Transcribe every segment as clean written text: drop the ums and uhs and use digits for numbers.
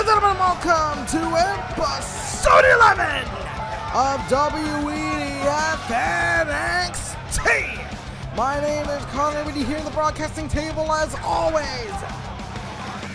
gentlemen, welcome to episode 11 of WEDF NXT. My name is Connor, with you here at the broadcasting table as always.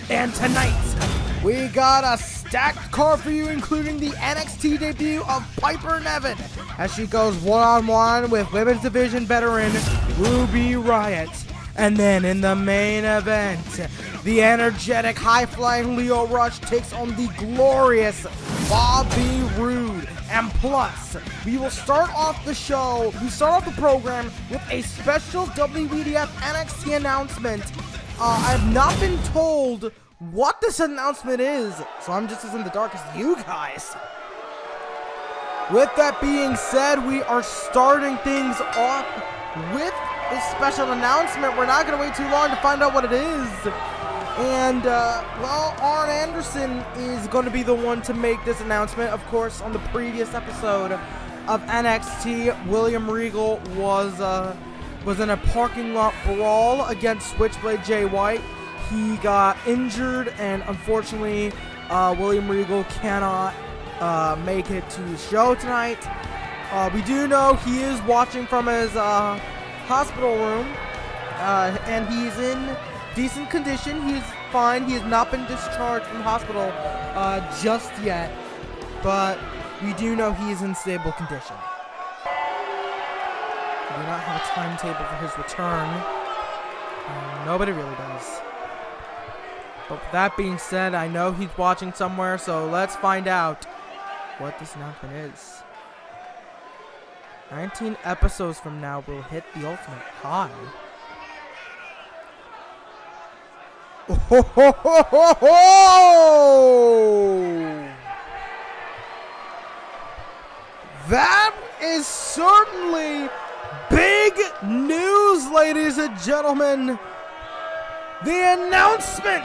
And tonight, we got a stacked card for you, including the NXT debut of Piper Niven, as she goes one-on-one with Women's Division veteran Ruby Riott. And then in the main event, the energetic, high-flying Lio Rush takes on the glorious Bobby Roode. And plus, we will start off the program with a special WEDF NXT announcement. I've not been told what this announcement is, so I'm just as in the dark as you guys. With that being said, we are starting things off with a special announcement. We're not going to wait too long to find out what it is. And, well, Arn Anderson is going to be the one to make this announcement. Of course, on the previous episode of NXT, William Regal was in a parking lot brawl against Switchblade Jay White. He got injured, and unfortunately, William Regal cannot make it to the show tonight. We do know he is watching from his hospital room, and he's in decent condition. He's fine. He has not been discharged from hospital just yet, but we do know he is in stable condition. We do not have a timetable for his return. Nobody really does. But with that being said, I know he's watching somewhere, so let's find out what this announcement is. 19 episodes from now, we'll hit the ultimate high. Oh, ho, ho, ho, ho, ho! That is certainly big news, ladies and gentlemen. The announcement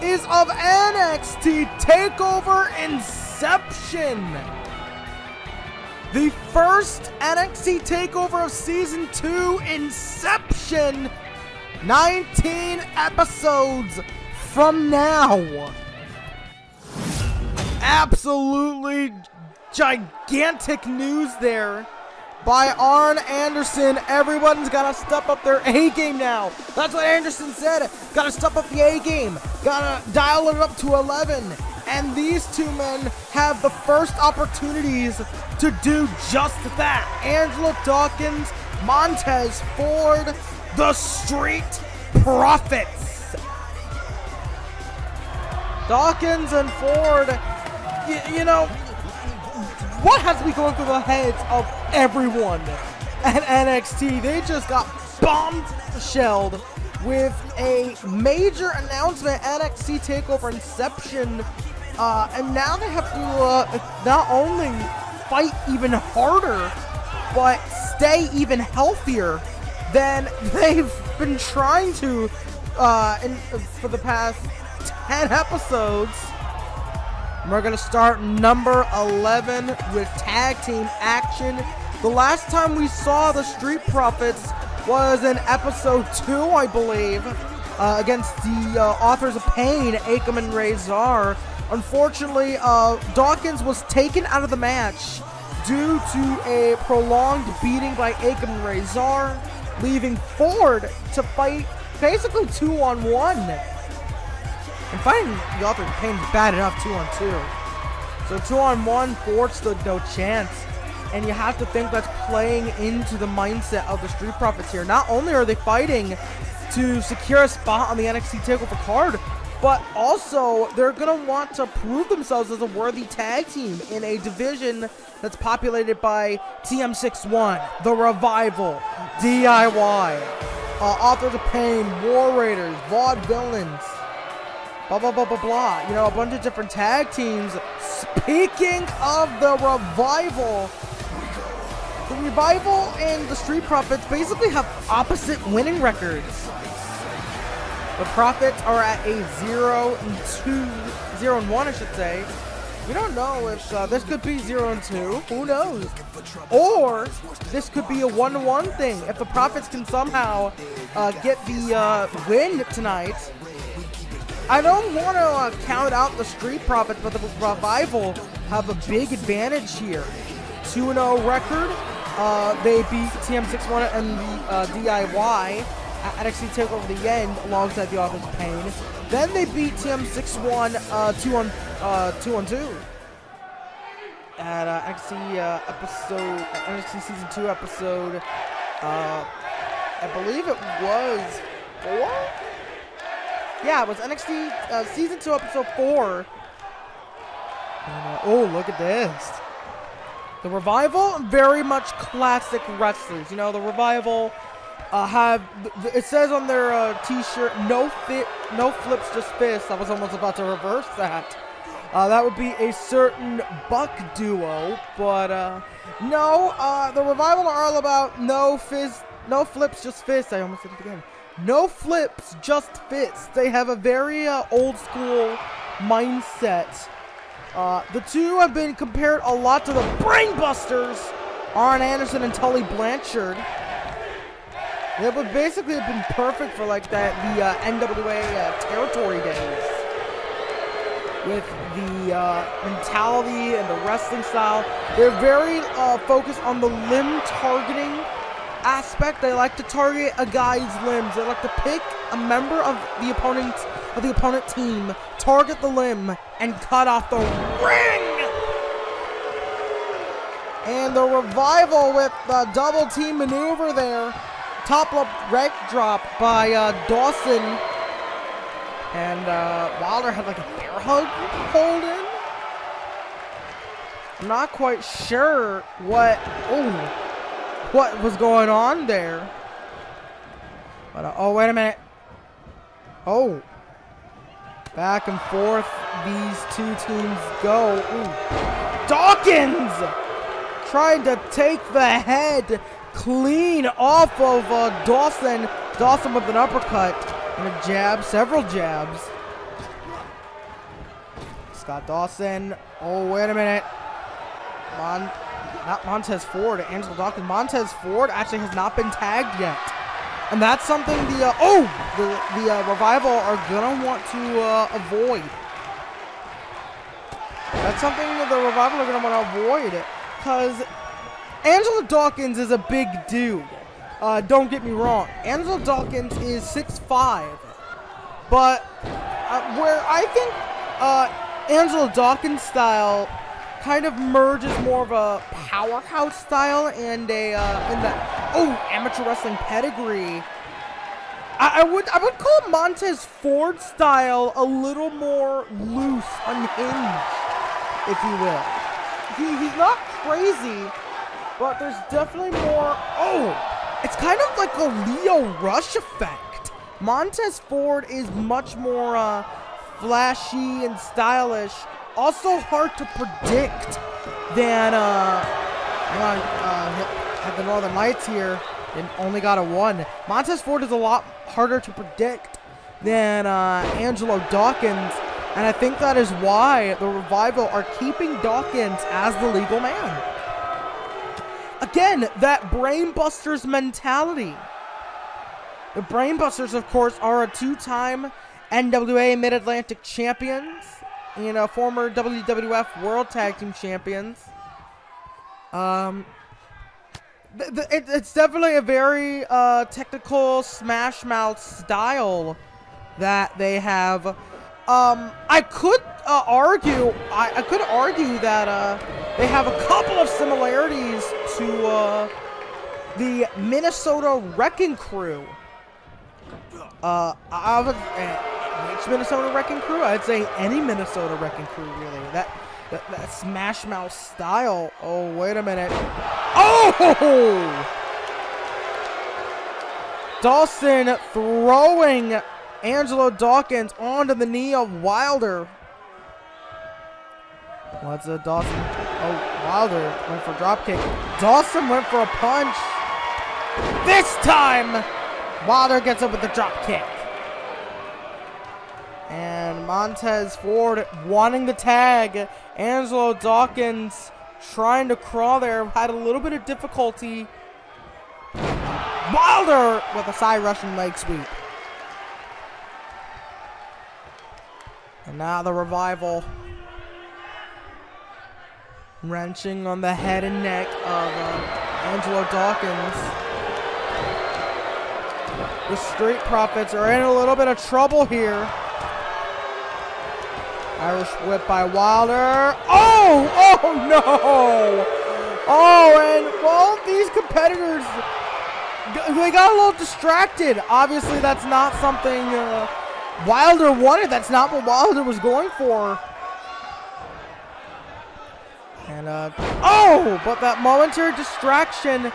is of NXT TakeOver Inception. The first NXT TakeOver of Season 2, Inception. 19 episodes from now. Absolutely gigantic news there by Arn Anderson. Everyone's got to step up their A game now. That's what Anderson said. Got to step up the A game. Got to dial it up to 11. And these two men have the first opportunities to do just that. Angelo Dawkins, Montez Ford, the Street Profits. Dawkins and Ford, you know, what has been going through the heads of everyone at NXT? They just got bombshelled with a major announcement, NXT TakeOver Inception. And now they have to not only fight even harder, but stay even healthier than they've been trying to for the past 10 episodes. We're going to start number 11 with tag team action. The last time we saw the Street Profits was in episode 2, I believe, against the Authors of Pain, Akam and Razor. Unfortunately, Dawkins was taken out of the match due to a prolonged beating by Akam and Razor, leaving Ford to fight basically 2-on-1. And fighting the Authors of Pain is bad enough 2-on-2. So 2-on-1, Ford stood no chance. And you have to think that's playing into the mindset of the Street Profits here. Not only are they fighting to secure a spot on the NXT TakeOver card, but also they're going to want to prove themselves as a worthy tag team in a division that's populated by TM61, The Revival, DIY, Authors of Pain, War Raiders, Vaudevillains, blah, blah, blah, blah, blah. You know, a bunch of different tag teams. Speaking of The Revival, the Revival and the Street Profits basically have opposite winning records. The Profits are at a 0-1, I should say. We don't know if this could be 0-2. Who knows? Or this could be a 1-1 thing. If the Profits can somehow get the win tonight, I don't want to count out the Street Profits, but the Revival have a big advantage here. 2-0 record. They beat TM61 and the DIY at NXT TakeOver the End alongside the Office Pain. Then they beat TM61 2-on-2 at NXT Season 2 episode. I believe it was 4. Yeah, it was NXT Season 2 episode 4. And, oh, look at this. The Revival, very much classic wrestlers. You know, the Revival have, it says on their t-shirt, no flips, just fists. I was almost about to reverse that. That would be a certain Buck duo, but no, the Revival are all about no flips, just fists. I almost said it again. No flips, just fists. They have a very old school mindset. The two have been compared a lot to the Brainbusters, Arn Anderson and Tully Blanchard. They would basically have been perfect for like the NWA territory days, with the mentality and the wrestling style. They're very focused on the limb targeting aspect. They like to target a guy's limbs. They like to pick a member of the opponent team, target the limb, and cut off the ring. And the Revival with the double team maneuver there. Top rope leg drop by Dawson. And Wilder had like a bear hug hold in. I'm not quite sure what was going on there. But oh, wait a minute. Oh. Back and forth these two teams go. Ooh. Dawkins trying to take the head clean off of Dawson. Dawson with an uppercut and a jab, several jabs. Scott Dawson. Oh, wait a minute. Not Montez Ford, Angelo Dawkins. Montez Ford actually has not been tagged yet. And that's something the Revival are gonna want to avoid. That's something that the Revival are gonna want to avoid, because Angelo Dawkins is a big dude. Don't get me wrong. Angelo Dawkins is 6'5", but where I think Angelo Dawkins' style kind of merges more of a powerhouse style and a amateur wrestling pedigree. I would call Montez Ford style a little more loose, unhinged, if you will. He's not crazy, but there's definitely more. Oh, it's kind of like a Lio Rush effect. Montez Ford is much more flashy and stylish. Also hard to predict than had the Northern Lights here and only got a 1. Montez Ford is a lot harder to predict than Angelo Dawkins, and I think that is why the Revival are keeping Dawkins as the legal man. Again, that Brainbusters mentality. The Brainbusters, of course, are a 2-time NWA Mid-Atlantic champions. You know, former WWF World Tag Team Champions. It's definitely a very technical Smash Mouth style that they have. I could argue that they have a couple of similarities to the Minnesota Wrecking Crew. Which Minnesota Wrecking Crew? I'd say any Minnesota Wrecking Crew, really. That Smash Mouth style. Oh, wait a minute. Oh! Dawson throwing Angelo Dawkins onto the knee of Wilder. What's a Dawson? Oh, Wilder went for a drop kick. Dawson went for a punch. This time, Wilder gets up with the drop kick. And Montez Ford wanting the tag. Angelo Dawkins trying to crawl there. Had a little bit of difficulty. Wilder with a side Russian leg sweep. And now the Revival wrenching on the head and neck of Angelo Dawkins. The Street Profits are in a little bit of trouble here. Irish whip by Wilder. Oh! Oh no! Oh, and well, these competitors, they got a little distracted. Obviously, that's not something Wilder wanted. That's not what Wilder was going for. And oh! But that momentary distraction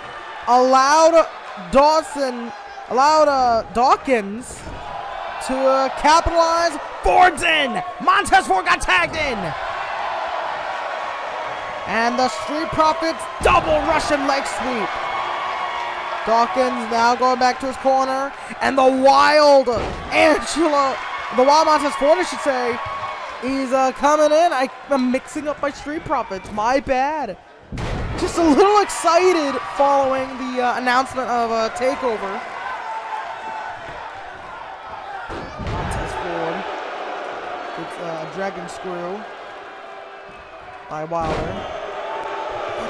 allowed Dawkins to capitalize. Ford's in! Montez Ford got tagged in! And the Street Profits double Russian leg sweep. Dawkins now going back to his corner. And the wild Montez Ford, I should say, he's coming in. I'm mixing up my Street Profits. My bad. Just a little excited following the announcement of a takeover. Montez Ford gets a dragon screw by Wilder.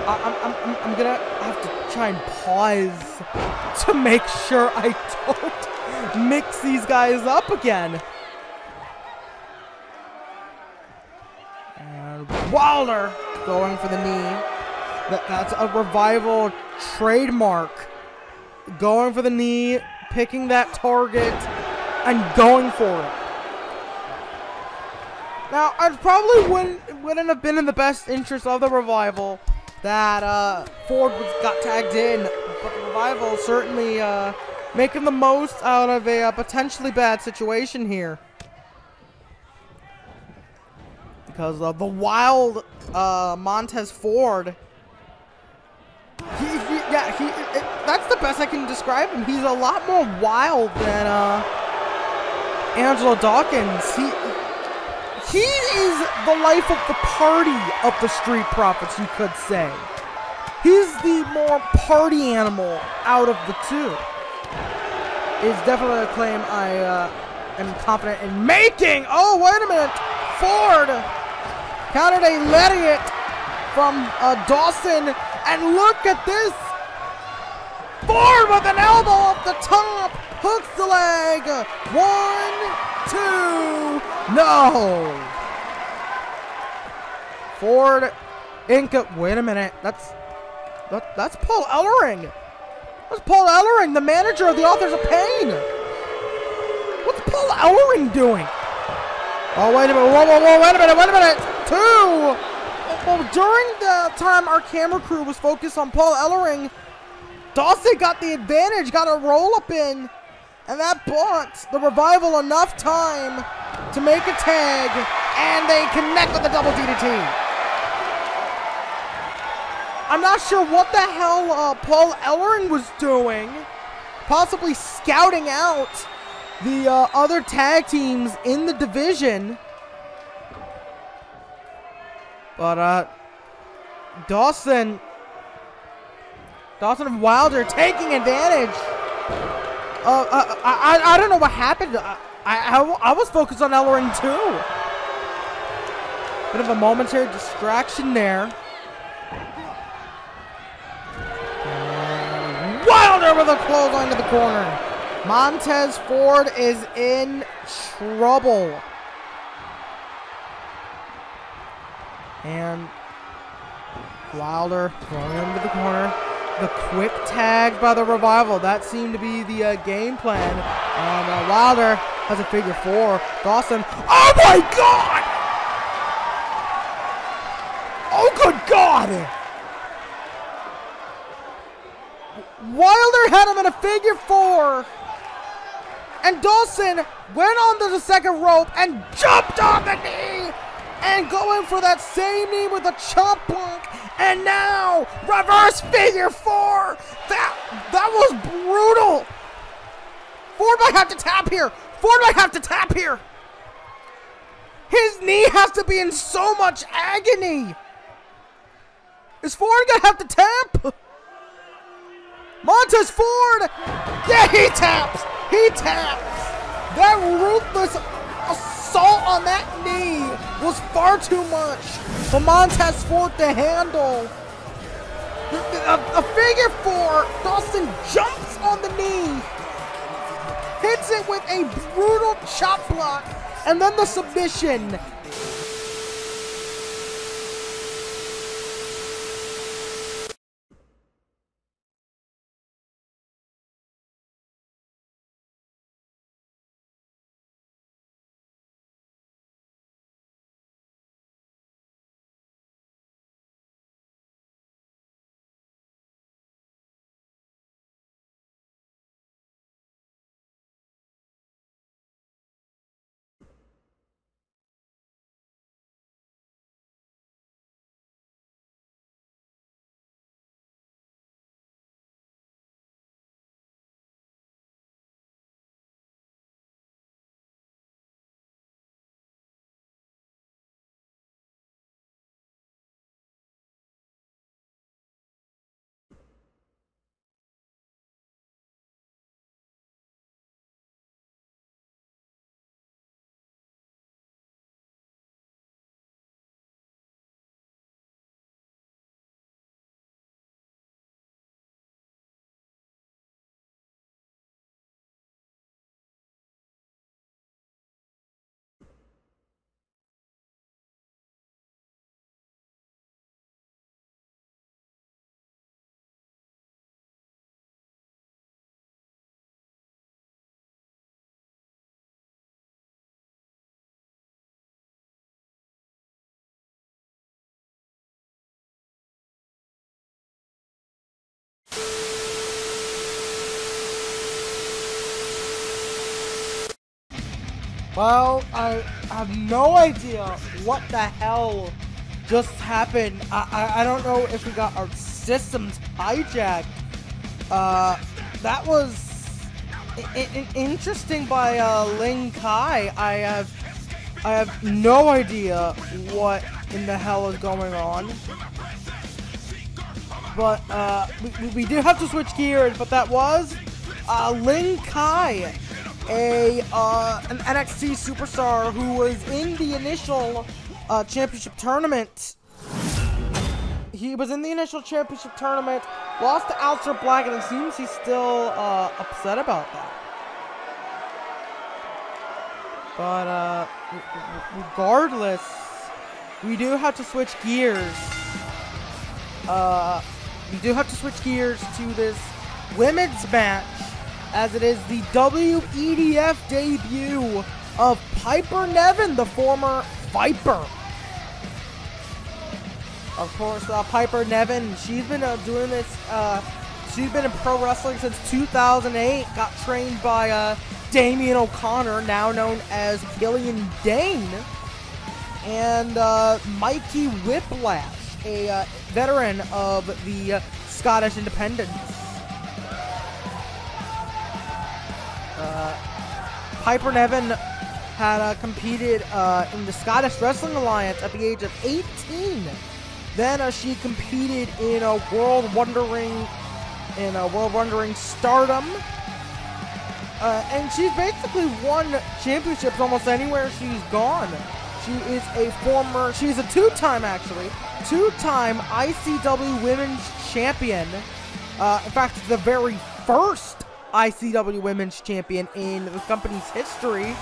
I'm gonna have to try and pause to make sure I don't mix these guys up again. And Wilder going for the knee. That's a Revival trademark. Going for the knee, picking that target, and going for it. Now, I probably wouldn't have been in the best interest of the Revival that Ford got tagged in, but the Revival certainly making the most out of a potentially bad situation here. Because of the wild Montez Ford, that's the best I can describe him. He's a lot more wild than Angelo Dawkins. He is the life of the party of the Street Profits, you could say. He's the more party animal out of the two. Is definitely a claim I am confident in making. Oh, wait a minute. Ford countered a Riott from Dawson. And look at this. Ford with an elbow off the top. Hooks the leg. 1, 2. No. Ford wait a minute. That's Paul Ellering. That's Paul Ellering, the manager of the Authors of Pain. What's Paul Ellering doing? Oh, wait a minute. Whoa, wait a minute. 2. Well, during the time our camera crew was focused on Paul Ellering, Dawson got the advantage, got a roll-up in, and that bought the Revival enough time to make a tag, and they connect with the double DDT. I'm not sure what the hell Paul Ellering was doing, possibly scouting out the other tag teams in the division. But Dawson and Wilder taking advantage. I don't know what happened. I was focused on Ellering too. Bit of a momentary distraction there. And Wilder with a clothesline to the corner. Montez Ford is in trouble. And Wilder throwing him to the corner. The quick tag by the Revival. That seemed to be the game plan. And Wilder has a figure 4. Dawson. Oh my God! Oh good God! Wilder had him in a figure 4. And Dawson went onto the second rope and jumped on the knee. And going for that same knee with a chop block. And now, reverse figure 4. That was brutal. Ford might have to tap here. His knee has to be in so much agony. Is Ford gonna have to tap? Montez Ford. Yeah, he taps. That ruthless assault on that knee was far too much for Montez Ford to handle. A figure four. Dawson jumps on the knee, hits it with a brutal chop block, and then the submission. Well, I have no idea what the hell just happened. I don't know if we got our systems hijacked. That was interesting by Ling Kai. I have no idea what in the hell is going on. But we do have to switch gears. But that was Ling Kai, an NXT superstar who was in the initial championship tournament. He was in the initial championship tournament, lost to Aleister Black, and it seems he's still upset about that. But regardless, we do have to switch gears. We do have to switch gears to this women's match, as it is the WEDF debut of Piper Niven, the former Viper. Of course, Piper Niven, she's been doing this, she's been in pro wrestling since 2008, got trained by Damian O'Connor, now known as Killian Dane, and Mikey Whiplash, a veteran of the Scottish Independence. Piper Niven had competed in the Scottish Wrestling Alliance at the age of 18. Then she competed in World Wondering Stardom, and she's basically won championships almost anywhere she's gone. She's a two-time ICW Women's Champion. In fact, the very first ICW Women's Champion in the company's history.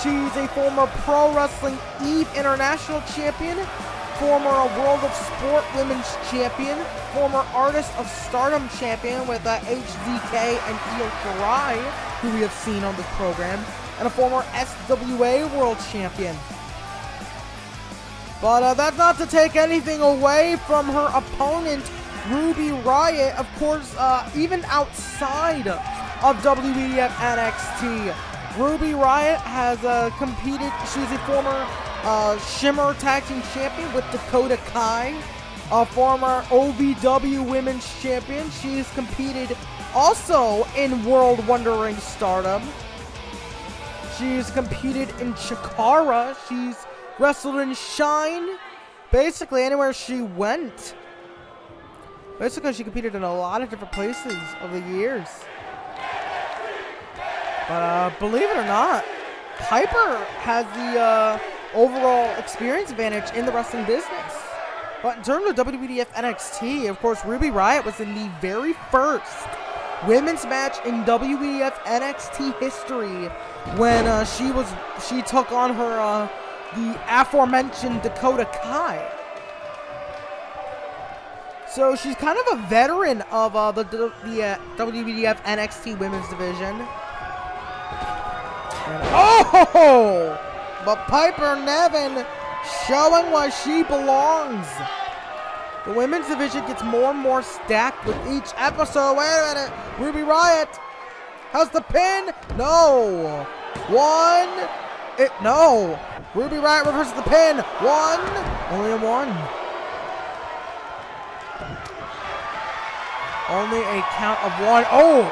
She's a former Pro Wrestling Eve International Champion, former World of Sport Women's Champion, former Artist of Stardom Champion with HDK and Io Shirai, who we have seen on this program, and a former SWA World Champion. But that's not to take anything away from her opponent, Ruby Riott. Of course, even outside of WEDF NXT, Ruby Riott has competed. She's a former Shimmer Tag Team Champion with Dakota Kai, a former OVW Women's Champion. She's competed also in World Wondering Stardom. She's competed in Chikara. She's wrestled in Shine. Basically anywhere she went. Basically she competed in a lot of different places over the years. But believe it or not, Piper has the overall experience advantage in the wrestling business. But in terms of WEDF NXT, of course, Ruby Riott was in the very first women's match in WEDF NXT history when she took on her the aforementioned Dakota Kai. So she's kind of a veteran of the WEDF NXT women's division. And, oh! But Piper Niven showing why she belongs. The women's division gets more and more stacked with each episode. Wait a minute. Ruby Riott has the pin. No. No. Ruby Riott reverses the pin. One. Only a one. Only a count of one. Oh.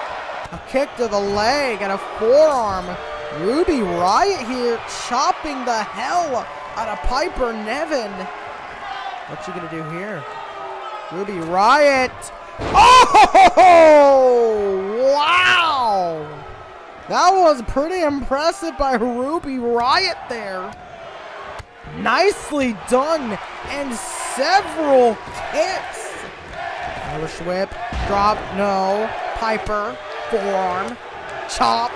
A kick to the leg and a forearm. Ruby Riott here chopping the hell out of Piper Niven. What's she gonna do here? Ruby Riott. Oh! Wow! That was pretty impressive by Ruby Riott there. Nicely done. And several kicks. Irish whip. Drop. No. Piper. Forearm. Chop.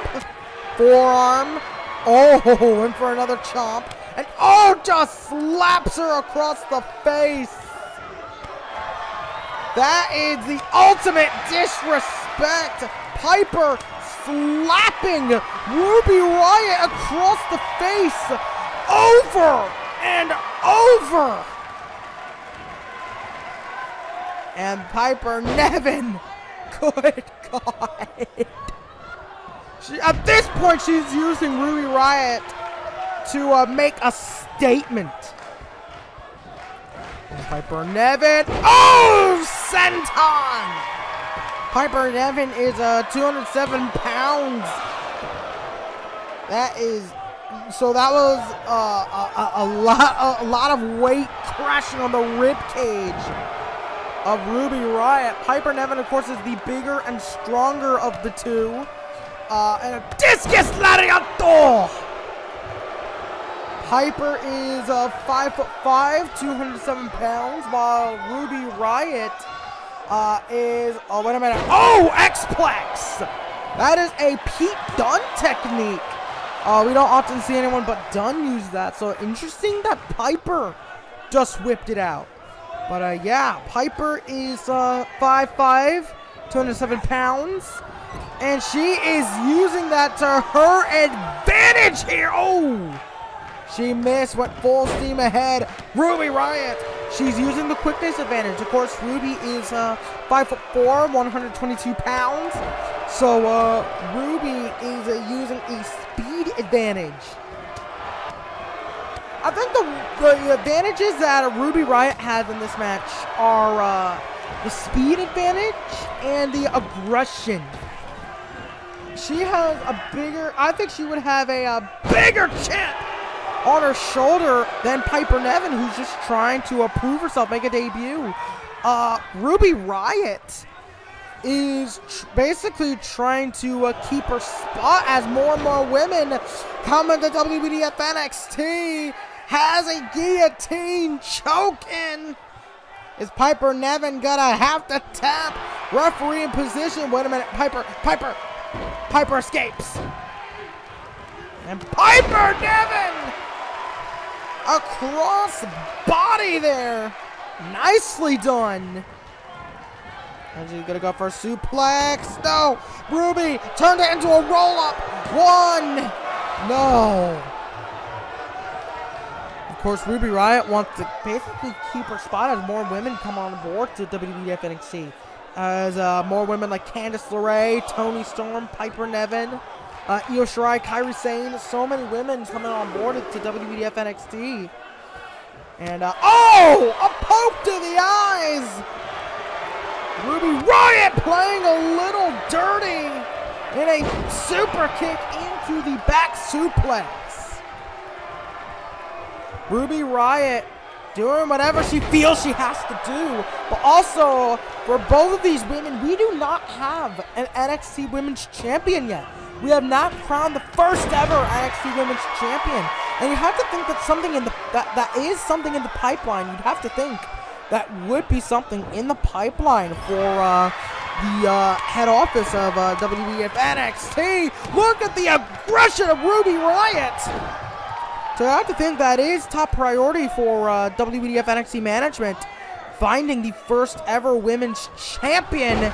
Forearm. Oh, in for another chomp. And oh, just slaps her across the face. That is the ultimate disrespect. Piper slapping Ruby Riott across the face. Over and over. And Piper Niven. Good God. At this point, she's using Ruby Riott to make a statement. And Piper Niven. Oh, senton! Piper Niven is 207 pounds. That is, so that was a lot of weight crashing on the rib cage of Ruby Riott. Piper Niven, of course, is the bigger and stronger of the two. And a discus lariato. Piper is 5'5", 207 pounds, while Ruby Riott is, oh, wait a minute. Oh, X-Plex. That is a Pete Dunne technique. We don't often see anyone but Dunne use that, so interesting that Piper just whipped it out. But yeah, Piper is 5'5", 207 pounds. And she is using that to her advantage here. Oh, she missed, went full steam ahead. Ruby Riott, she's using the quickness advantage. Of course, Ruby is 5'4", 122 pounds. So Ruby is using a speed advantage. I think the advantages that Ruby Riott has in this match are the speed advantage and the aggression. She has a bigger, I think she would have a bigger chip on her shoulder than Piper Niven, who's just trying to prove herself, make a debut. Ruby Riott is basically trying to keep her spot as more and more women come into WEDF NXT. Has a guillotine choke in. Is Piper Niven gonna have to tap? Referee in position. Wait a minute. Piper escapes. And Piper Niven across body there. Nicely done. And she's gonna go for a suplex. No. Ruby turned it into a roll up. One. No. Of course, Ruby Riott wants to basically keep her spot as more women come on board to WEDF NXT. As more women like Candice LeRae, Toni Storm, Piper Niven, Io Shirai, Kairi Sane, so many women coming on board to WEDF NXT. And, oh! A poke to the eyes! Ruby Riott playing a little dirty in a super kick into the back suplex. Ruby Riott doing whatever she feels she has to do. But also, for both of these women, we do not have an NXT Women's Champion yet. we have not crowned the first ever NXT Women's Champion. And you have to think that something in the that is something in the pipeline. You'd have to think that would be something in the pipeline for the head office of WEDF NXT. Look at the aggression of Ruby Riott. So I have to think that is top priority for WEDF NXT management, finding the first ever women's champion.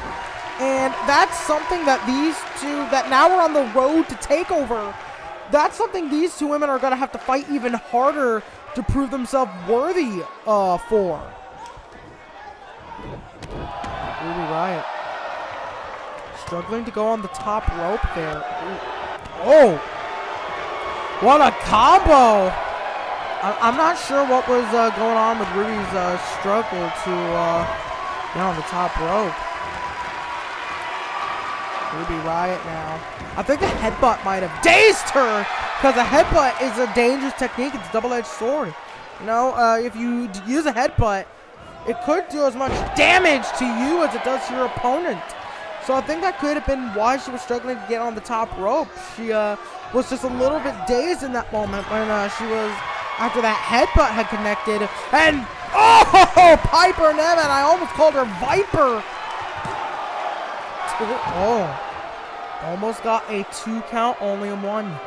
And that's something that these two, that now we're on the road to takeover, that's something these two women are going to have to fight even harder to prove themselves worthy for. Ruby Riott struggling to go on the top rope there. Oh, what a combo! I'm not sure what was going on with Ruby's struggle to get on the top rope. Ruby Riott now. I think the headbutt might have dazed her, because a headbutt is a dangerous technique. It's a double-edged sword. You know, if you use a headbutt, it could do as much damage to you as it does to your opponent. So I think that could have been why she was struggling to get on the top rope. She was just a little bit dazed in that moment when she was, after that headbutt had connected. And, oh, Piper Niven, I almost called her Viper. Oh, almost got a 2 count, only a 1.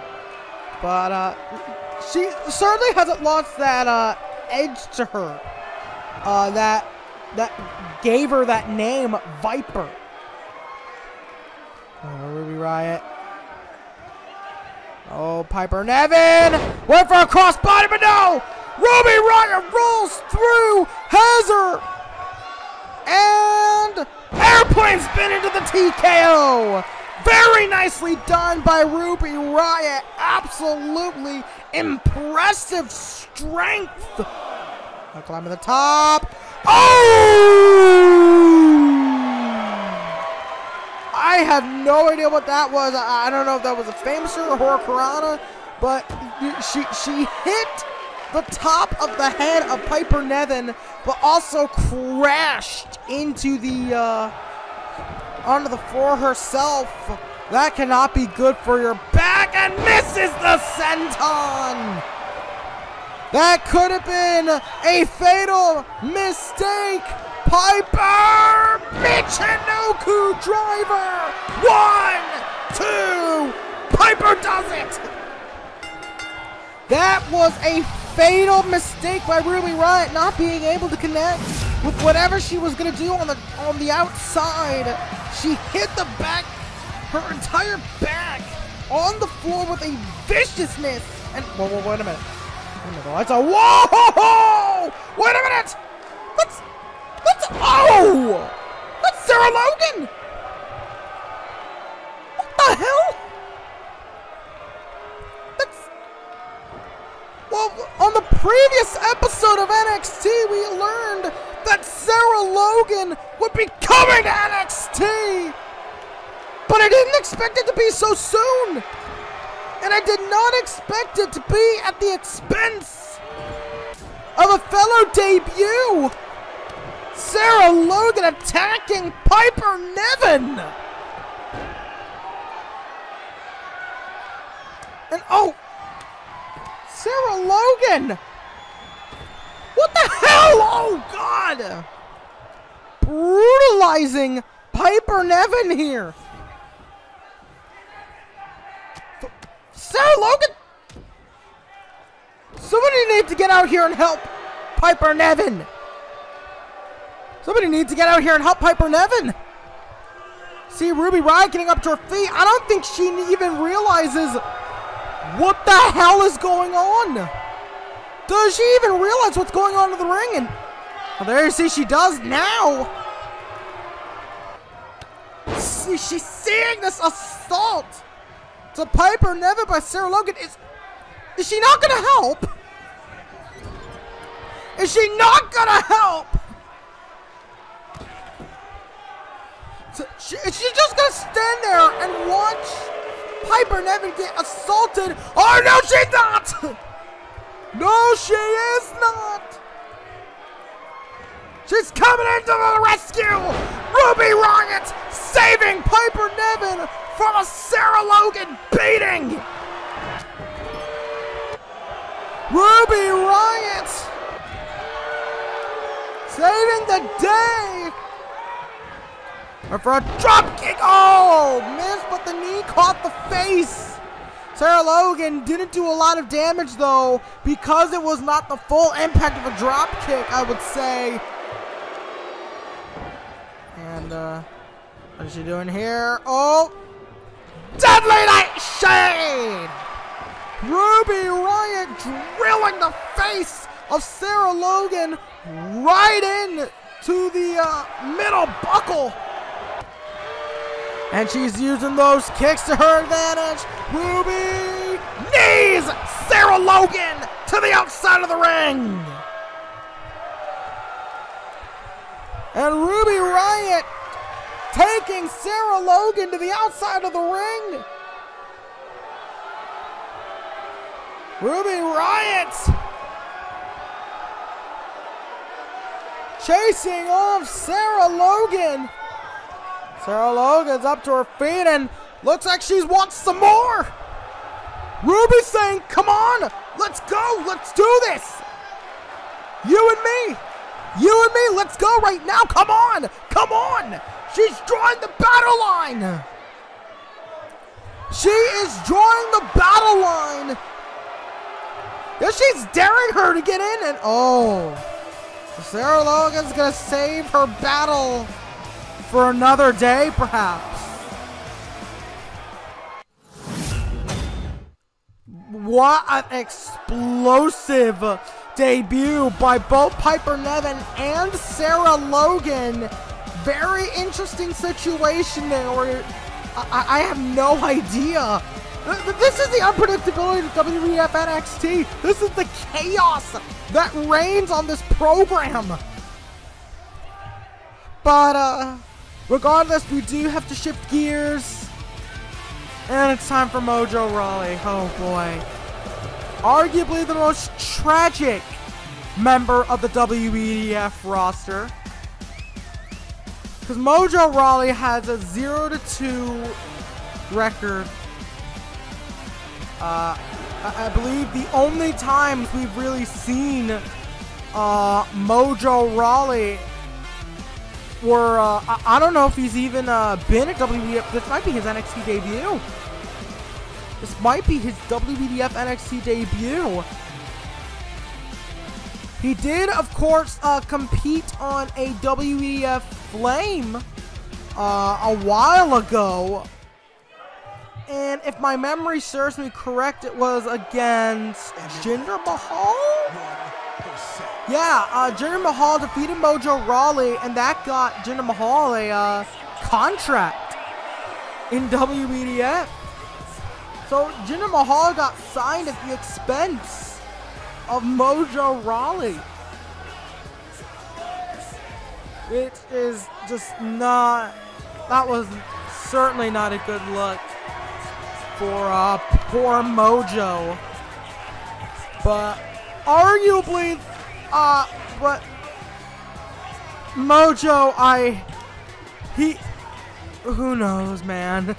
But she certainly hasn't lost that edge to her. That gave her that name, Viper. Ruby Riott. Oh, Piper Niven went for a crossbody, but no! Ruby Riott rolls through, has her, and airplane spin into the TKO. Very nicely done by Ruby Riott. Absolutely impressive strength. Now climbing the top. Oh! I have no idea what that was. I don't know if that was a famous or a Hurricanrana, but she hit the top of the head of Piper Niven, but also crashed into the onto the floor herself. That cannot be good for your back, and misses the senton. That could have been a fatal mistake. Piper Michinoku driver. 1, 2. Piper does it. That was a fatal mistake by Ruby Riott, not being able to connect with whatever she was gonna do on the outside. She hit the back, her entire back, on the floor with a viciousness. And whoa, wait a minute. That's a whoa! Wait a minute! That's oh! That's Sarah Logan! What the hell? Well, on the previous episode of NXT, we learned that Sarah Logan would be coming to NXT, but I didn't expect it to be so soon, and I did not expect it to be at the expense of a fellow debut, Sarah Logan attacking Piper Niven. And oh, Sarah Logan! What the hell? Oh, God! Brutalizing Piper Niven here. Sarah Logan! Somebody needs to get out here and help Piper Niven. Somebody needs to get out here and help Piper Niven. See Ruby Riott getting up to her feet. I don't think she even realizes what the hell is going on? Does she even realize what's going on in the ring? And well, there you see she does now. See, she's seeing this assault to Piper Niven by Sarah Logan. Is she not gonna help? Is she not gonna help? So is she just gonna stand there and watch Piper Niven get assaulted? Oh, no, she's not! No, she is not! She's coming into the rescue! Ruby Riott saving Piper Niven from a Sarah Logan wicked beating. Ruby Riott saving the day. For a drop kick. Oh, missed, but the knee caught the face. Sarah Logan didn't do a lot of damage though, because it was not the full impact of a drop kick, I would say. And what is she doing here? Oh, deadly nightshade! Ruby Riott drilling the face of Sarah Logan right in to the middle buckle. And she's using those kicks to her advantage. Ruby knees Sarah Logan to the outside of the ring. And Ruby Riott taking Sarah Logan to the outside of the ring. Ruby Riott chasing off Sarah Logan. Sarah Logan's up to her feet and looks like she wants some more. Ruby's saying, come on, let's go, let's do this. You and me, let's go right now, come on, come on. She's drawing the battle line. She is drawing the battle line. And she's daring her to get in and oh. Sarah Logan's gonna save her battle for another day, perhaps. What an explosive debut by both Piper Niven and Sarah Logan. Very interesting situation there where I have no idea. This is the unpredictability of WEDF NXT. This is the chaos that reigns on this program. But regardless, we do have to shift gears. And it's time for Mojo Rawley. Oh boy. Arguably the most tragic member of the WEDF roster. Because Mojo Rawley has a 0-2 record. I believe the only times we've really seen Mojo Rawley were, I don't know if he's even been at WEDF. This might be his NXT debut. This might be his WEDF NXT debut. He did, of course, compete on a WEDF Flame a while ago. And if my memory serves me correct, it was against Jinder Mahal? Yeah, Jinder Mahal defeated Mojo Rawley, and that got Jinder Mahal a contract in WEDF. So Jinder Mahal got signed at the expense of Mojo Rawley. It is just not, that was certainly not a good look for poor Mojo. But arguably, but Mojo, who knows, man.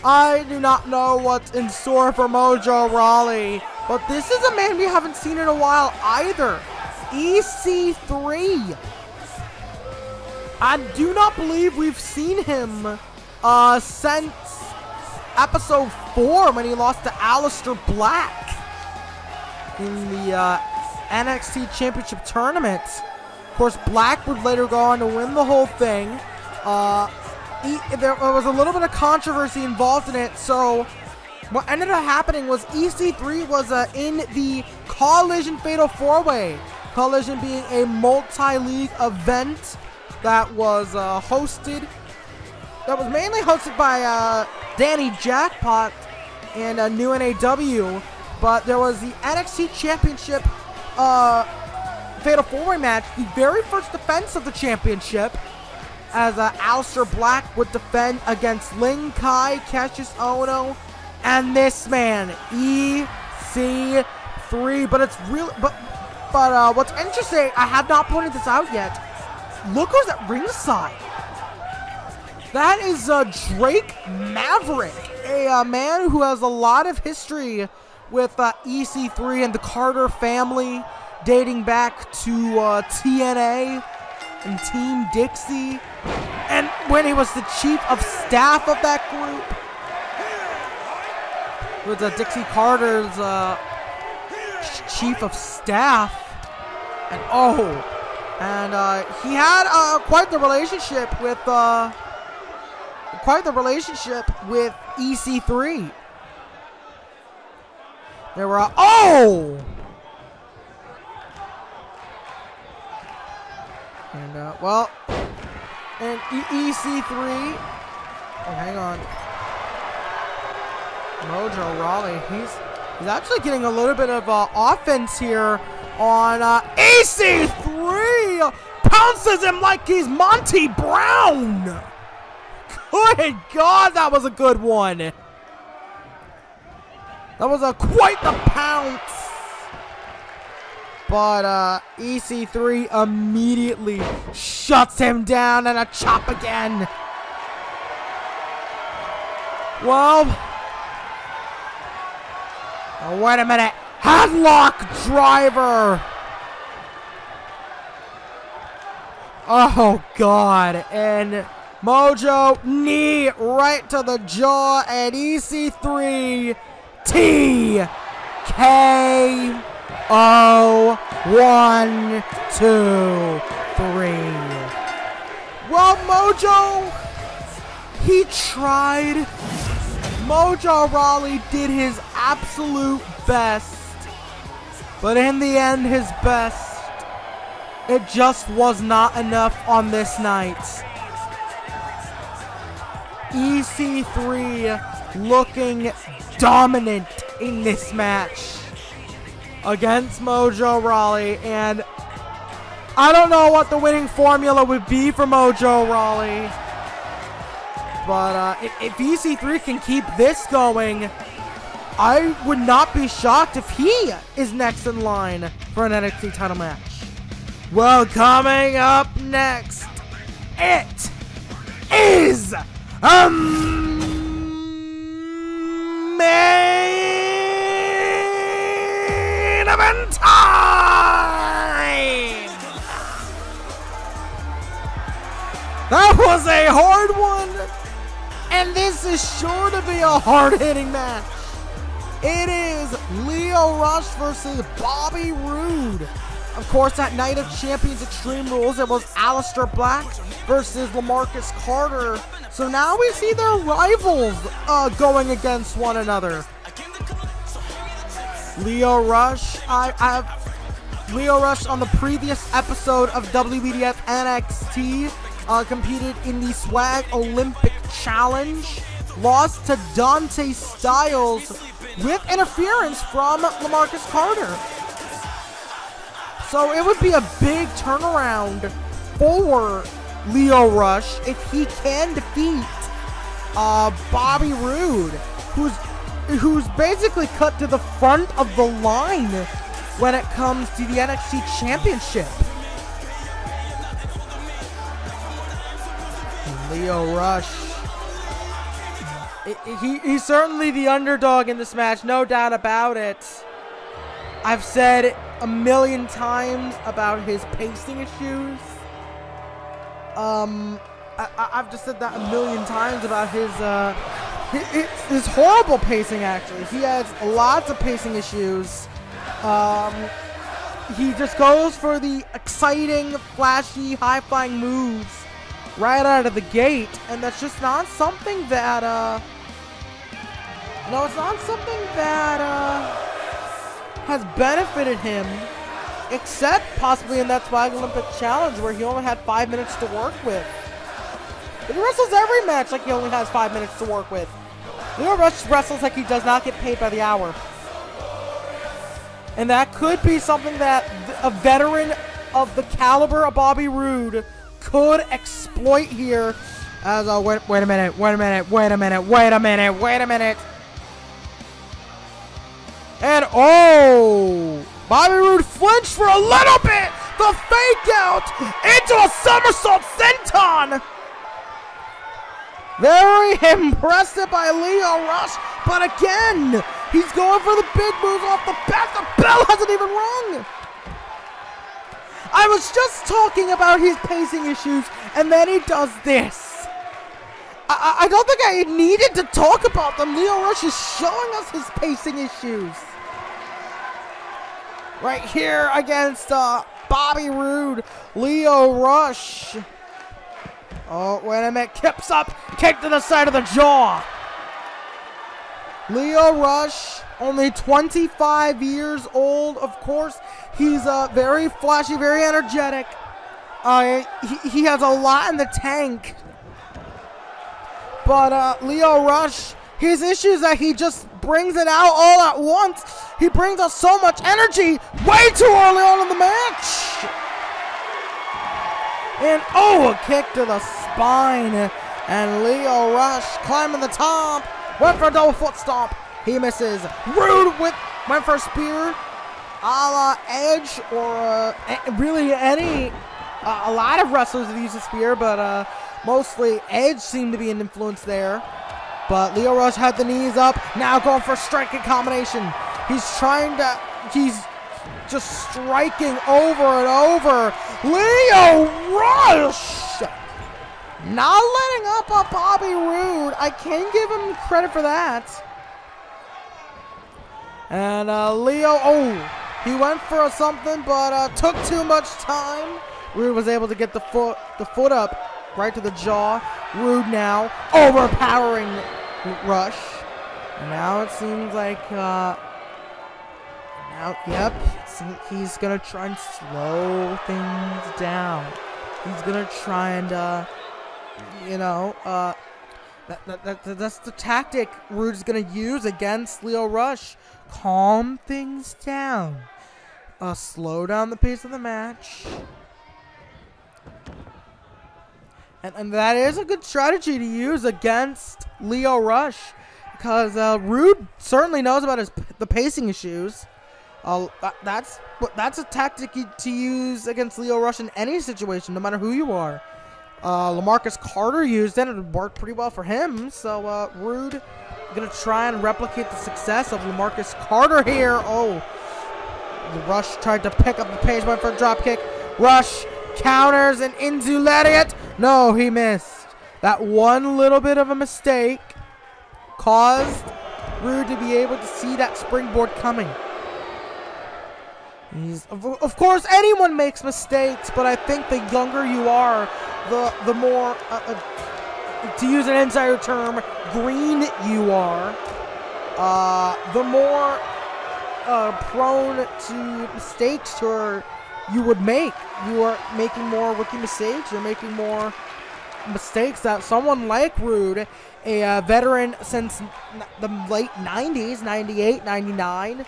I do not know what's in store for Mojo Rawley, but this is a man we haven't seen in a while either. EC3. I do not believe we've seen him since episode 4 when he lost to Aleister Black in the NXT Championship Tournament. Of course, Black would later go on to win the whole thing. There was a little bit of controversy involved in it, so what ended up happening was EC3 was in the Collision Fatal 4-Way. Collision being a multi-league event that was mainly hosted by Danny Jackpot and New NAW, but there was the NXT Championship Fatal 4-Way match, the very first defense of the championship, as Aleister Black would defend against Lin Kai, Cassius Ohno, and this man, EC3. But it's really, but what's interesting, I have not pointed this out yet. Look who's at ringside. That is Drake Maverick, a man who has a lot of history with EC3 and the Carter family, dating back to TNA and Team Dixie, and when he was the chief of staff of that group, with Dixie Carter's chief of staff, and he had quite the relationship with EC3. There were and EC3. Oh, hang on. Mojo Rawley. He's actually getting a little bit of offense here on EC3. Pounces him like he's Monty Brown. Good God, that was a good one. That was quite the pounce. But EC3 immediately shuts him down, and a chop again. Well, wait a minute. Headlock driver. Oh, God. And Mojo, knee right to the jaw, and EC3 TKO. 1, 2, 3. Well, Mojo, he tried. Mojo Rawley did his absolute best, but in the end, his best, it just was not enough on this night. EC3 looking dominant in this match against Mojo Rawley, and I don't know what the winning formula would be for Mojo Rawley, but if EC3 can keep this going, I would not be shocked if he is next in line for an NXT title match. Well, coming up next, it is main event time! That was a hard one, and this is sure to be a hard-hitting match. It is Lio Rush versus Bobby Roode. Of course, that Night of Champions Extreme Rules, it was Aleister Black versus Lemarcus Carter. So now we see their rivals going against one another. Lio Rush, I have Lio Rush on the previous episode of WEDF NXT, competed in the Swag Olympic Challenge, lost to Dante Styles with interference from Lemarcus Carter. So it would be a big turnaround for Lio Rush if he can defeat Bobby Roode, who's basically cut to the front of the line when it comes to the NXT Championship. Lio Rush, he's certainly the underdog in this match, no doubt about it. I've said a million times about his pacing issues. I've just said that a million times about his horrible pacing, actually. He has lots of pacing issues. He just goes for the exciting, flashy, high-flying moves right out of the gate, and that's just not something that, no, it's not something that, has benefited him, except possibly in that Swag Olympic Challenge where he only had 5 minutes to work with. But he wrestles every match like he only has 5 minutes to work with. Lio Rush wrestles like he does not get paid by the hour. And that could be something that a veteran of the caliber of Bobby Roode could exploit here. As wait a minute. And Bobby Roode flinched for a little bit. The fake out into a somersault senton. Very impressive by Lio Rush, but again, he's going for the big moves off the bat. The bell hasn't even rung. I was just talking about his pacing issues, and then he does this. I don't think I needed to talk about them. Lio Rush is showing us his pacing issues. Right here against Bobby Roode, Lio Rush. Oh, wait a minute. Kips up. Kick to the side of the jaw. Lio Rush, only 25 years old, of course. He's very flashy, very energetic. He has a lot in the tank. But Lio Rush, his issue is that he just brings it out all at once. He brings out so much energy way too early on in the match. And oh, a kick to the spine. And Lio Rush climbing the top. Went for a double foot stomp. He misses. Roode went for a spear. A la Edge or really any. A lot of wrestlers have used a spear, but mostly Edge seemed to be an influence there. But Lio Rush had the knees up. Now going for a striking combination. He's just striking over and over. Lio Rush! Not letting up on Bobby Roode. I can give him credit for that. And Lio, he went for something, but took too much time. Roode was able to get the foot up right to the jaw. Roode now overpowering Rush. And now it seems like he's gonna try and slow things down. He's gonna try and that's the tactic Roode's gonna use against Lio Rush. Calm things down. Slow down the pace of the match. And that is a good strategy to use against Lio Rush, because Roode certainly knows about the pacing issues. That's a tactic to use against Lio Rush in any situation, no matter who you are. Lemarcus Carter used it, and it worked pretty well for him. So Roode gonna try and replicate the success of Lemarcus Carter here. Oh, Rush tried to pick up the pace, went for a drop kick. Rush counters and into Riott. No, he missed. That one little bit of a mistake caused Roode to be able to see that springboard coming. Of course, anyone makes mistakes, but I think the younger you are, the more, to use an insider term, green you are, the more prone to mistakes you would make. You are making more rookie mistakes. You're making more mistakes that someone like Roode, a veteran since the late 90s, 98, 99,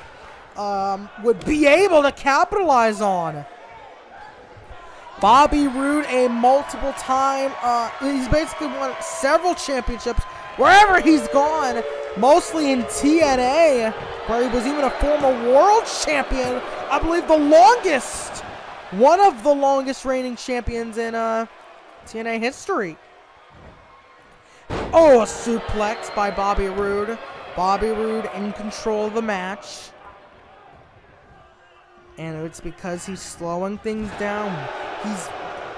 would be able to capitalize on. Bobby Roode, a multiple time, he's basically won several championships wherever he's gone, mostly in TNA, where he was even a former world champion. I believe one of the longest reigning champions in TNA history. Oh, a suplex by Bobby Roode. Bobby Roode in control of the match. And it's because he's slowing things down. He's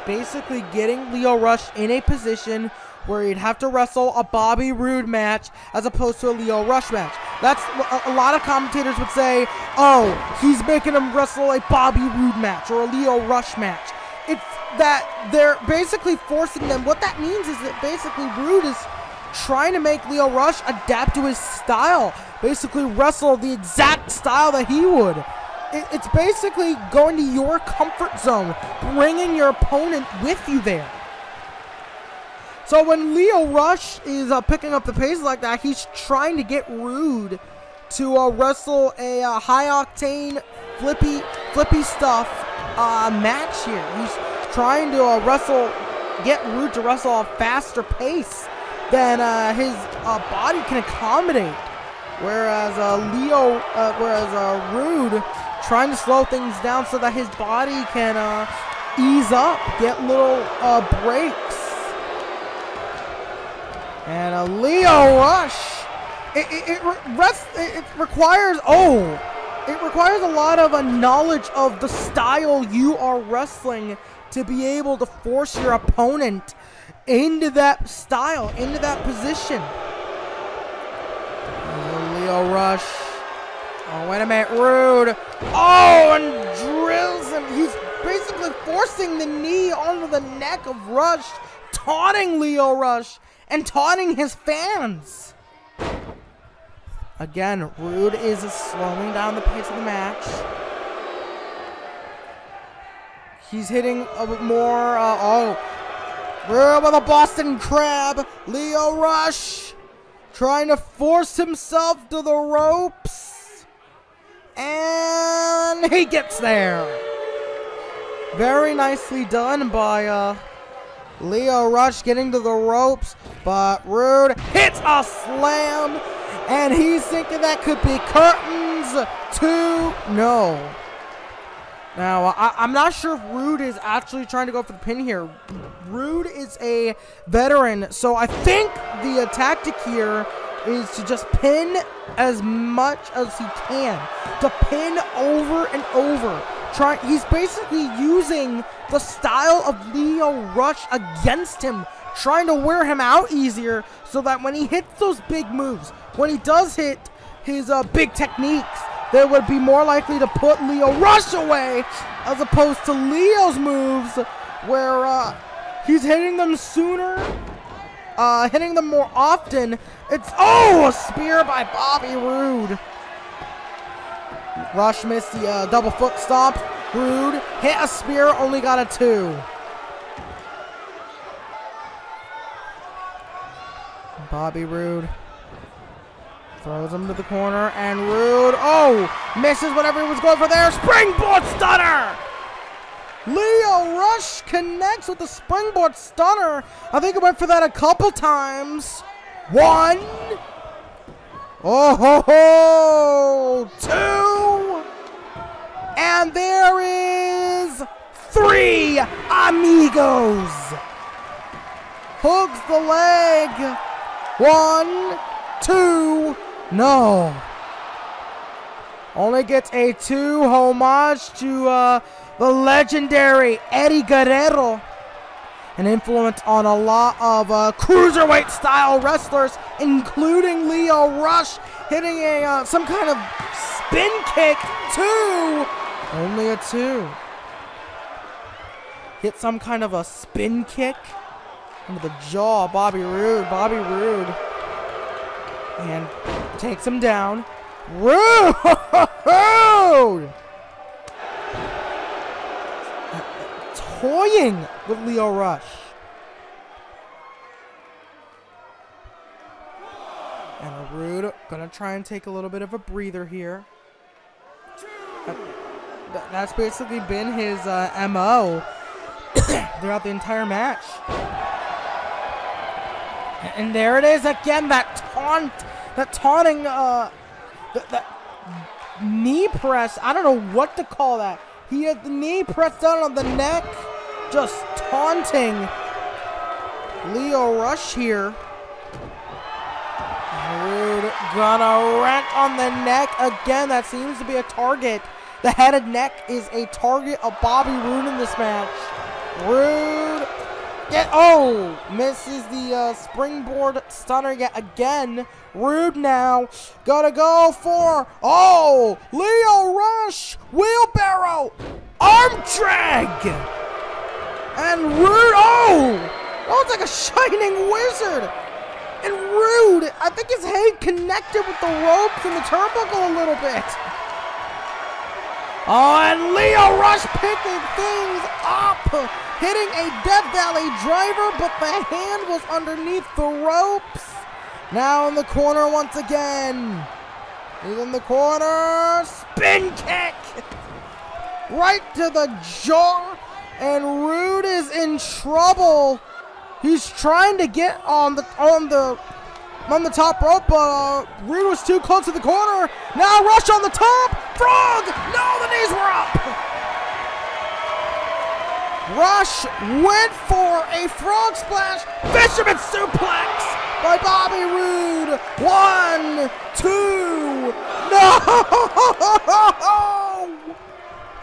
basically getting Lio Rush in a position where he'd have to wrestle a Bobby Roode match as opposed to a Lio Rush match. That's a lot of commentators would say, oh, he's making him wrestle a Bobby Roode match or a Lio Rush match. It's that they're basically forcing them. What that means is that basically Roode is trying to make Lio Rush adapt to his style. Basically wrestle the exact style that he would. It's basically going to your comfort zone, bringing your opponent with you there. So when Lio Rush is picking up the pace like that, he's trying to get Roode to wrestle a high-octane, flippy stuff match here. He's trying to get Roode to wrestle a faster pace than his body can accommodate. Whereas Roode trying to slow things down so that his body can ease up, get little breaks. And Lio Rush. It requires a lot of knowledge of the style you are wrestling to be able to force your opponent into that style, into that position. Lio Rush. Oh, wait a minute, Rude. Oh, and drills him. He's basically forcing the knee onto the neck of Rush, taunting Lio Rush and taunting his fans. Again, Rude is slowing down the pace of the match. He's hitting a bit more. Rude with a Boston Crab. Lio Rush trying to force himself to the ropes. And he gets there. Very nicely done by Lio Rush getting to the ropes. But Rude hits a slam. And he's thinking that could be curtains to no. Now, I'm not sure if Rude is actually trying to go for the pin here. Rude is a veteran, so I think the tactic here is to just pin as much as he can. To pin over and over. He's basically using the style of Lio Rush against him, trying to wear him out easier so that when he hits those big moves, when he does hit his big techniques, they would be more likely to put Lio Rush away as opposed to Lio's moves where he's hitting them sooner, hitting them more often. It's, a spear by Bobby Roode. Rush missed the double foot stomp. Roode hit a spear, only got a 2. Bobby Roode throws him to the corner, and Roode, misses whatever he was going for there. Springboard stunner! Lio Rush connects with the springboard stunner. I think he went for that a couple times. 1. 2. And there is 3 amigos. Hooks the leg. 1, 2, no. Only gets a 2, homage to the legendary Eddie Guerrero. An influence on a lot of cruiserweight style wrestlers, including Lio Rush, hitting some kind of spin kick. 2, only a 2. Hit some kind of a spin kick into the jaw of Bobby Roode. Bobby Roode. And takes him down. Roode! Toying with Lio Rush. And Roode gonna try and take a little bit of a breather here. That's basically been his MO throughout the entire match. And there it is again, that taunting, that knee press. I don't know what to call that. He had the knee pressed down on the neck, just taunting Lio Rush here. Roode gonna rent on the neck again. That seems to be a target. The head and neck is a target of Bobby Roode in this match. Roode. Misses the springboard stunner yet again. Roode now gotta go for, Lio Rush, wheelbarrow, arm drag. And Roode, it's like a shining wizard. And Roode, I think his head connected with the ropes and the turnbuckle a little bit. And Lio Rush picking things up, hitting a Death Valley driver, but the hand was underneath the ropes. Now in the corner once again. He's in the corner, spin kick, right to the jaw, and Roode is in trouble. He's trying to get on the top rope, but Roode was too close to the corner. Now Rush on the top. Frog! No, the knees were up. Rush went for a frog splash. Fisherman suplex. by Bobby Roode. 1, 2. No!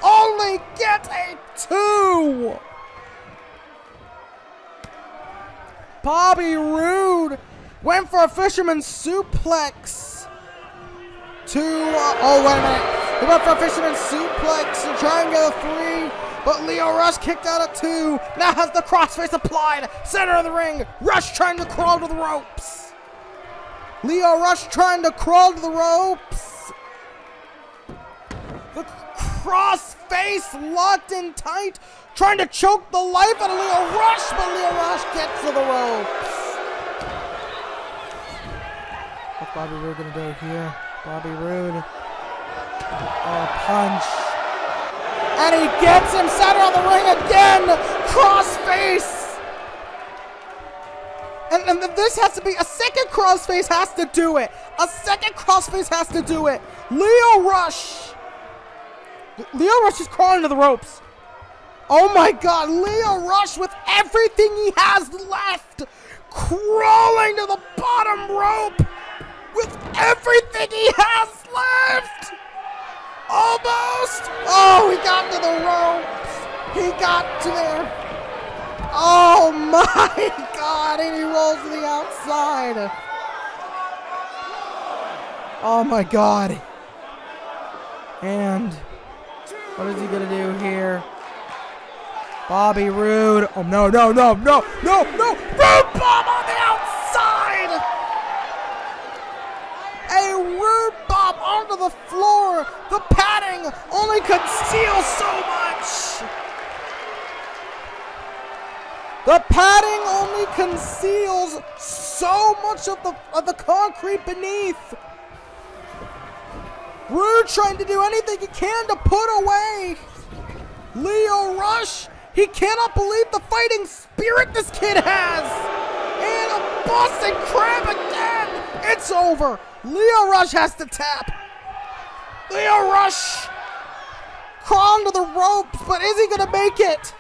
Only get a 2. Bobby Roode went for a fisherman suplex. Wait a minute. He went for a fisherman suplex to try and get a 3, but Lio Rush kicked out at 2. Now has the crossface applied. Center of the ring. Rush trying to crawl to the ropes. Lio Rush trying to crawl to the ropes. The crossface locked in tight. Trying to choke the life out of Lio Rush, but Lio Rush gets to the ropes. What's Bobby Roode gonna do here? Bobby Roode. Oh, punch. And he gets him center of the ring again. Crossface. And this has to be a second crossface has to do it. A second crossface has to do it. Lio Rush. Lio Rush is crawling to the ropes. Oh my God, Lio Rush with everything he has left, crawling to the bottom rope with everything he has left. Almost. Oh, he got to the ropes. He got to there. Oh my God, and he rolls to the outside. Oh my God. And what is he gonna do here? Bobby Roode. Oh, no. Roode bomb on the outside. A Roode bomb onto the floor. The padding only conceals so much. The padding only conceals so much of the concrete beneath. Roode trying to do anything he can to put away Lio Rush. He cannot believe the fighting spirit this kid has. And a Boston Crab again. It's over. Lio Rush has to tap. Lio Rush crawling to the ropes, but is he going to make it?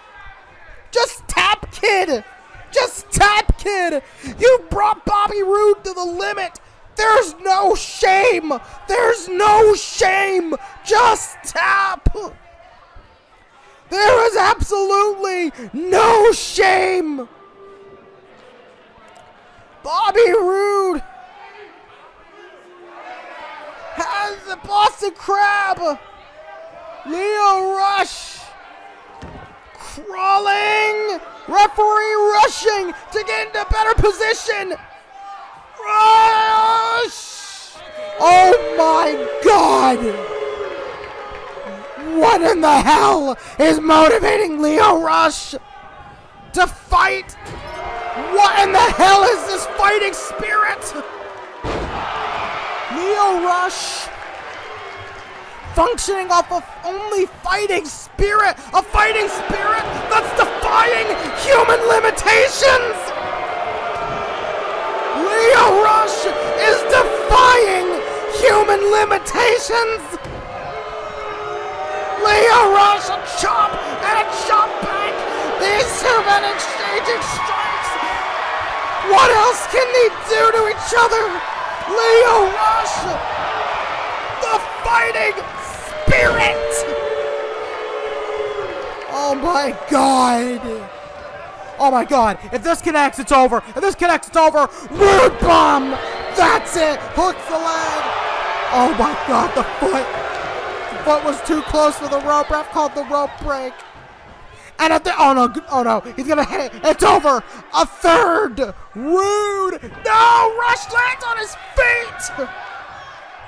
Just tap, kid. Just tap, kid. You brought Bobby Roode to the limit. There's no shame. There's no shame. Just tap. There is absolutely no shame. Bobby Roode has the Boston Crab. Lio Rush crawling. Referee rushing to get into better position. Rush! Oh my God! What in the hell is motivating Lio Rush to fight? What in the hell is this fighting spirit? Lio Rush functioning off of only fighting spirit, a fighting spirit that's defying human limitations. Lio Rush is defying human limitations. Lio Rush, a chop and a chop back. These two men exchanging strikes. What else can they do to each other? Lio Rush, the fighting spirit. Oh my God. Oh my God. If this connects, it's over. If this connects, it's over. Roode bomb. That's it. Hooks the leg. Oh my God, the foot. Foot was too close for the rope. Ref called the rope break. And at the oh no, he's gonna hit. It's over. A third. Roode. No, Rush lands on his feet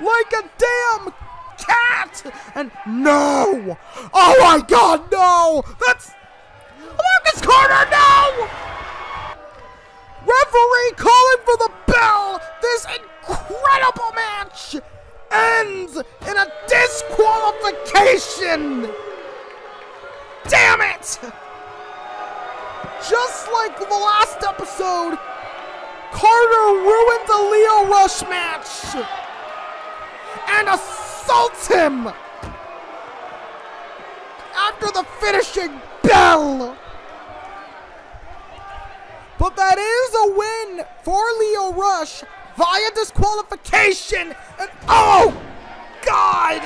like a damn cat. And no. Oh my God, no. That's Lemarcus Carter. No. Referee calling for the bell. This incredible match ends in a disqualification. Damn it! Just like the last episode, Carter ruins a Lio Rush match and assaults him after the finishing bell. But that is a win for Lio Rush via disqualification. And oh, God!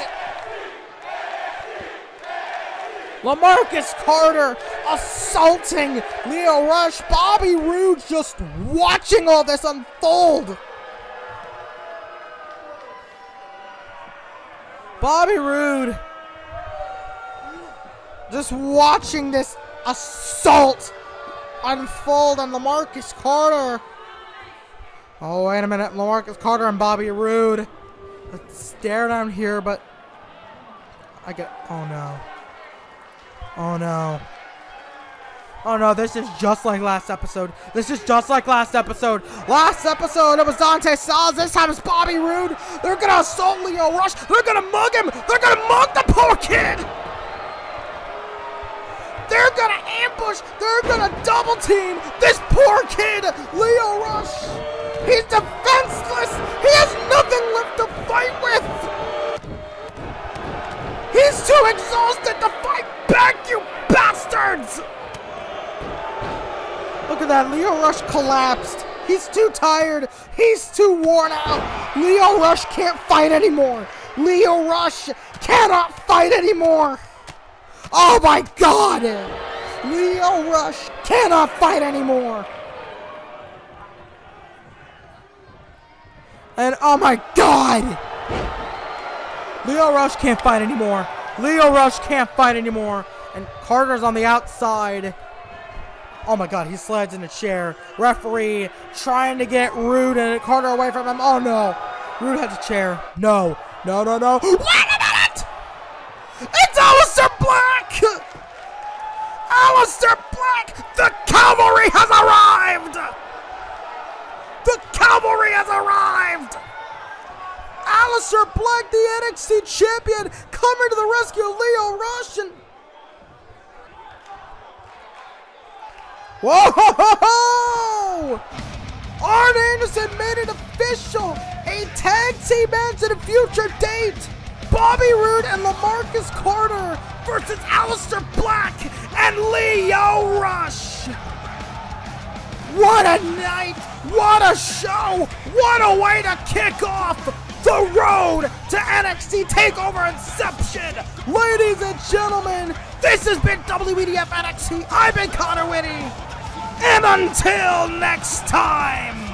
Lemarcus Carter assaulting Lio Rush. Bobby Roode just watching all this unfold. Bobby Roode just watching this assault unfold on Lemarcus Carter. Oh, wait a minute. Lemarcus Carter and Bobby Roode. Let's stare down here, but I get. Oh no. Oh no. Oh no, this is just like last episode. This is just like last episode. Last episode, it was Dante Styles. This time it's Bobby Roode. They're gonna assault Lio Rush. They're gonna mug him. They're gonna mug the poor kid. They're gonna ambush. They're gonna double team this poor kid, Lio Rush. He's defenseless. He has nothing left to fight with. He's too exhausted to fight back, you bastards. Look at that. Lio Rush collapsed. He's too tired. He's too worn out. Lio Rush can't fight anymore. Lio Rush cannot fight anymore. Oh my God! Lio Rush cannot fight anymore. And oh my God! Lio Rush can't fight anymore. Lio Rush can't fight anymore. And Carter's on the outside. Oh my God, he slides in a chair. Referee trying to get Roode and Carter away from him. Oh no. Roode has a chair. No. No, no, no. Wait a minute! It's Aleister Black! Aleister Black! The cavalry has arrived! The cavalry has arrived! Aleister Black, the NXT champion, coming to the rescue of Lio Rush and... Whoa! Ho, ho, ho! Arn Anderson made it official! A tag team match at a future date! Bobby Roode and Lemarcus Carter versus Aleister Black and Lio Rush! What a night! What a show! What a way to kick off the road to NXT TakeOver Inception! Ladies and gentlemen, this has been WEDF NXT. I've been Connor Whitty. And until next time!